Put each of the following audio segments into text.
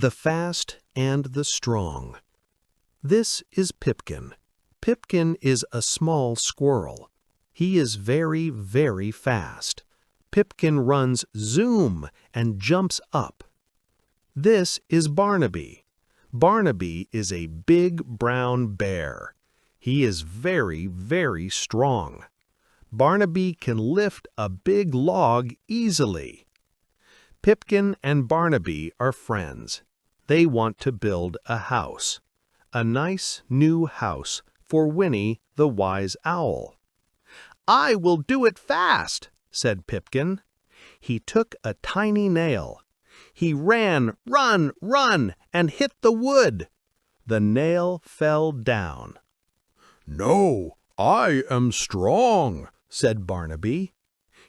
The fast and the strong. This is Pipkin. Pipkin is a small squirrel. He is very, very fast. Pipkin runs zoom and jumps up. This is Barnaby. Barnaby is a big brown bear. He is very, very strong. Barnaby can lift a big log easily. Pipkin and Barnaby are friends. They want to build a house. A nice new house for Winnie the Wise Owl. "I will do it fast," said Pipkin. He took a tiny nail. He ran, run, and hit the wood. The nail fell down. "No, I am strong," said Barnaby.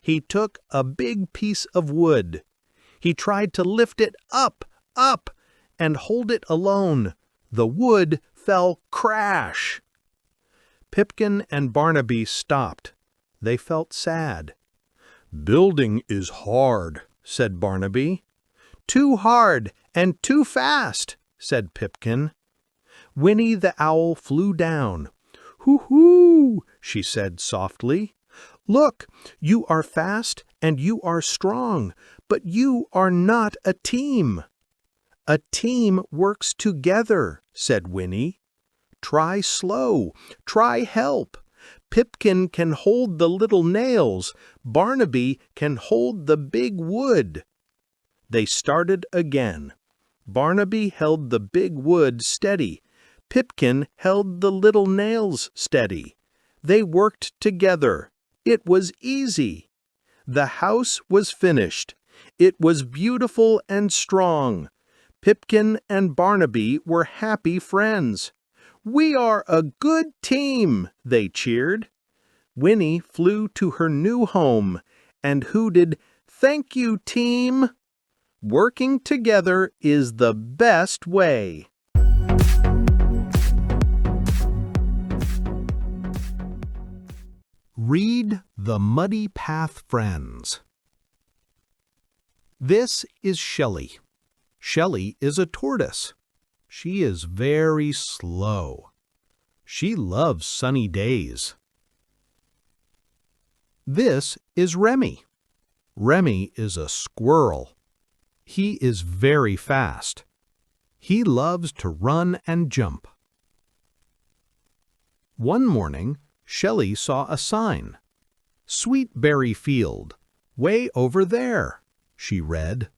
He took a big piece of wood. He tried to lift it up, and hold it alone. The wood fell crash. Pipkin and Barnaby stopped. They felt sad. "Building is hard," said Barnaby. "Too hard and too fast," said Pipkin. Winnie the Owl flew down. "Hoo-hoo," she said softly. "Look, you are fast and you are strong, but you are not a team." "A team works together," said Winnie. "Try slow, try help. Pipkin can hold the little nails, Barnaby can hold the big wood." They started again. Barnaby held the big wood steady. Pipkin held the little nails steady. They worked together. It was easy. The house was finished. It was beautiful and strong. Pipkin and Barnaby were happy friends. "We are a good team," they cheered. Winnie flew to her new home and hooted, "Thank you, team." Working together is the best way. Read The Muddy Path Friends. This is Shelley. Shelley is a tortoise. She is very slow. She loves sunny days. This is Remy. Remy is a squirrel. He is very fast. He loves to run and jump. One morning, Shelley saw a sign. "Sweet Berry Field, way over there," she read.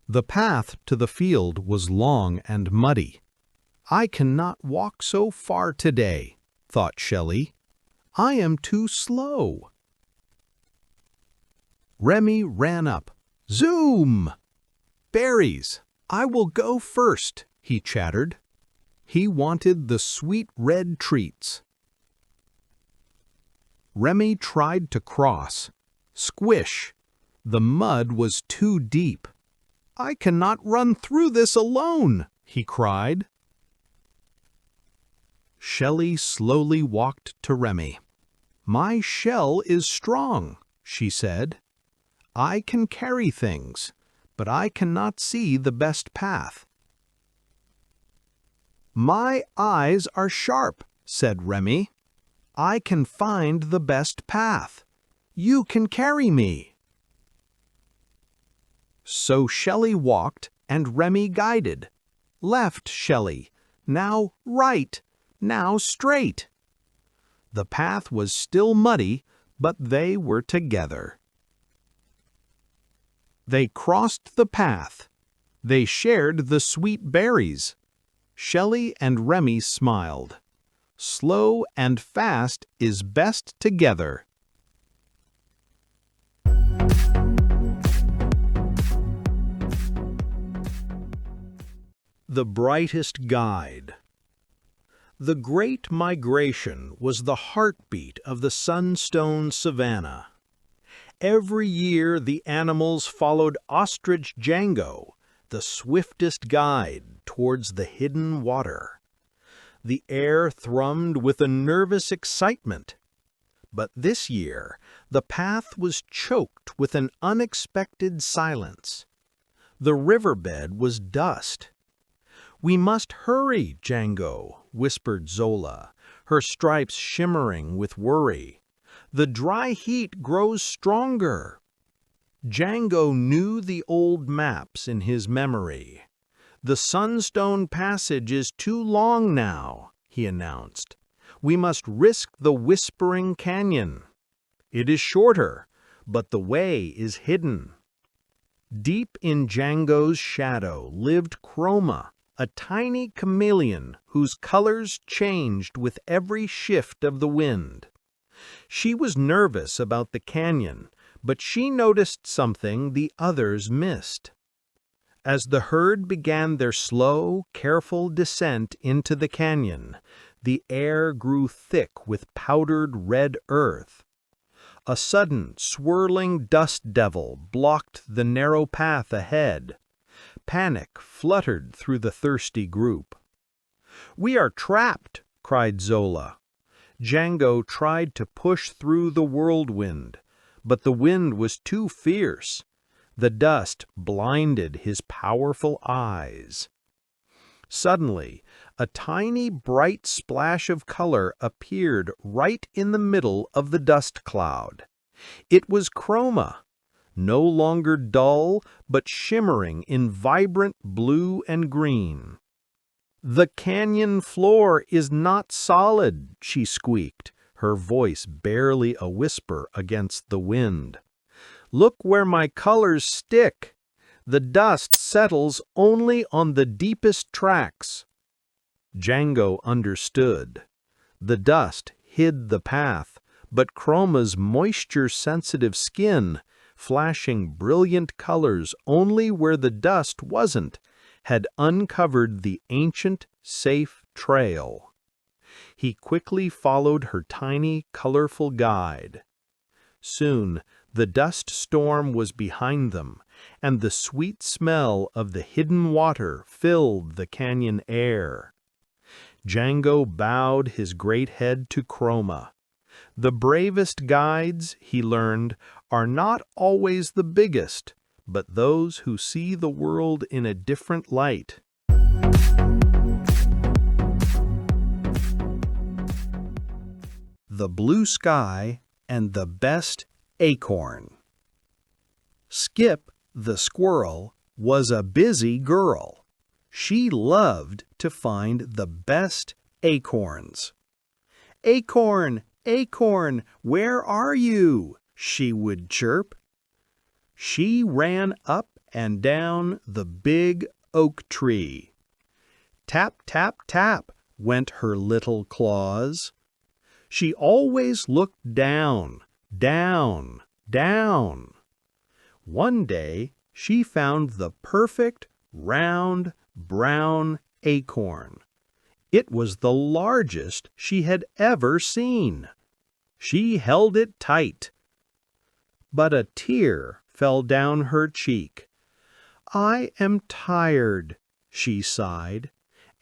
The path to the field was long and muddy. "I cannot walk so far today," thought Shelley. "I am too slow." Remy ran up. Zoom! "Berries! I will go first," he chattered. He wanted the sweet red treats. Remy tried to cross. Squish! The mud was too deep. "I cannot run through this alone," he cried. Shelley slowly walked to Remy. "My shell is strong," she said. "I can carry things, but I cannot see the best path." "My eyes are sharp," said Remy. "I can find the best path. You can carry me." So Shelley walked and Remy guided. Left, Shelley, now right, now straight. The path was still muddy, but they were together. They crossed the path. They shared the sweet berries. Shelley and Remy smiled. Slow and fast is best together. The Brightest Guide. The Great Migration was the heartbeat of the sunstone savanna. Every year the animals followed Ostrich Django, the swiftest guide, towards the hidden water. The air thrummed with a nervous excitement. But this year the path was choked with an unexpected silence. The riverbed was dust. "We must hurry, Django," whispered Zola, her stripes shimmering with worry. "The dry heat grows stronger." Django knew the old maps in his memory. "The Sunstone Passage is too long now," he announced. "We must risk the Whispering Canyon. It is shorter, but the way is hidden." Deep in Django's shadow lived Chroma, a tiny chameleon whose colors changed with every shift of the wind. She was nervous about the canyon, but she noticed something the others missed. As the herd began their slow, careful descent into the canyon, the air grew thick with powdered red earth. A sudden, swirling dust devil blocked the narrow path ahead. Panic fluttered through the thirsty group. "We are trapped!" cried Zola. Django tried to push through the whirlwind, but the wind was too fierce. The dust blinded his powerful eyes. Suddenly, a tiny bright splash of color appeared right in the middle of the dust cloud. It was Chroma, no longer dull, but shimmering in vibrant blue and green. "The canyon floor is not solid," she squeaked, her voice barely a whisper against the wind. "Look where my colors stick. The dust settles only on the deepest tracks." Django understood. The dust hid the path, but Chroma's moisture-sensitive skin, flashing brilliant colors only where the dust wasn't, had uncovered the ancient, safe trail. He quickly followed her tiny, colorful guide. Soon, the dust storm was behind them, and the sweet smell of the hidden water filled the canyon air. Django bowed his great head to Chroma. The bravest guides, he learned, are not always the biggest, but those who see the world in a different light. The Blue Sky and the Best Acorn. Skip, the squirrel, was a busy girl. She loved to find the best acorns. "Acorn, acorn, where are you?" she would chirp. She ran up and down the big oak tree. Tap, tap, tap went her little claws. She always looked down, down, down. One day she found the perfect, round, brown acorn. It was the largest she had ever seen. She held it tight. But a tear fell down her cheek. "I am tired," she sighed,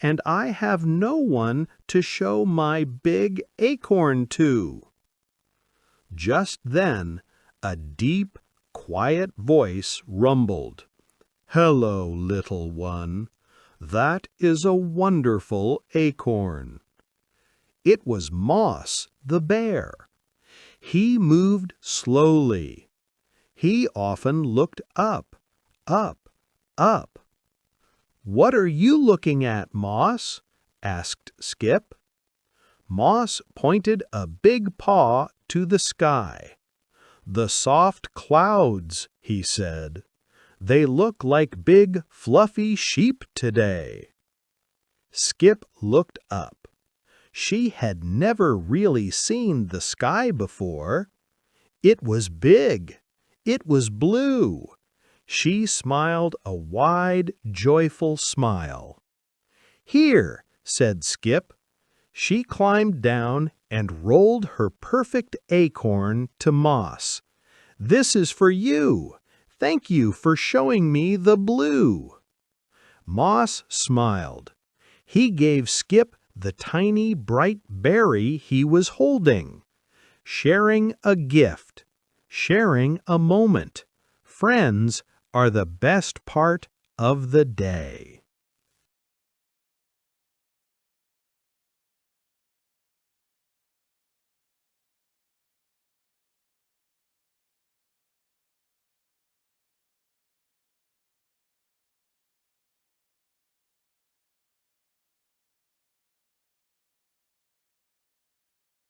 "and I have no one to show my big acorn to." Just then, a deep, quiet voice rumbled. "Hello, little one. That is a wonderful acorn." It was Moss, the bear. He moved slowly. He often looked up, up, up. "What are you looking at, Moss?" asked Skip. Moss pointed a big paw to the sky. "The soft clouds," he said. "They look like big, fluffy sheep today." Skip looked up. She had never really seen the sky before. It was big. It was blue. She smiled a wide, joyful smile. "Here," said Skip. She climbed down and rolled her perfect acorn to Moss. "This is for you. Thank you for showing me the blue." Moss smiled. He gave Skip the tiny, bright berry he was holding. Sharing a gift, sharing a moment. Friends are the best part of the day.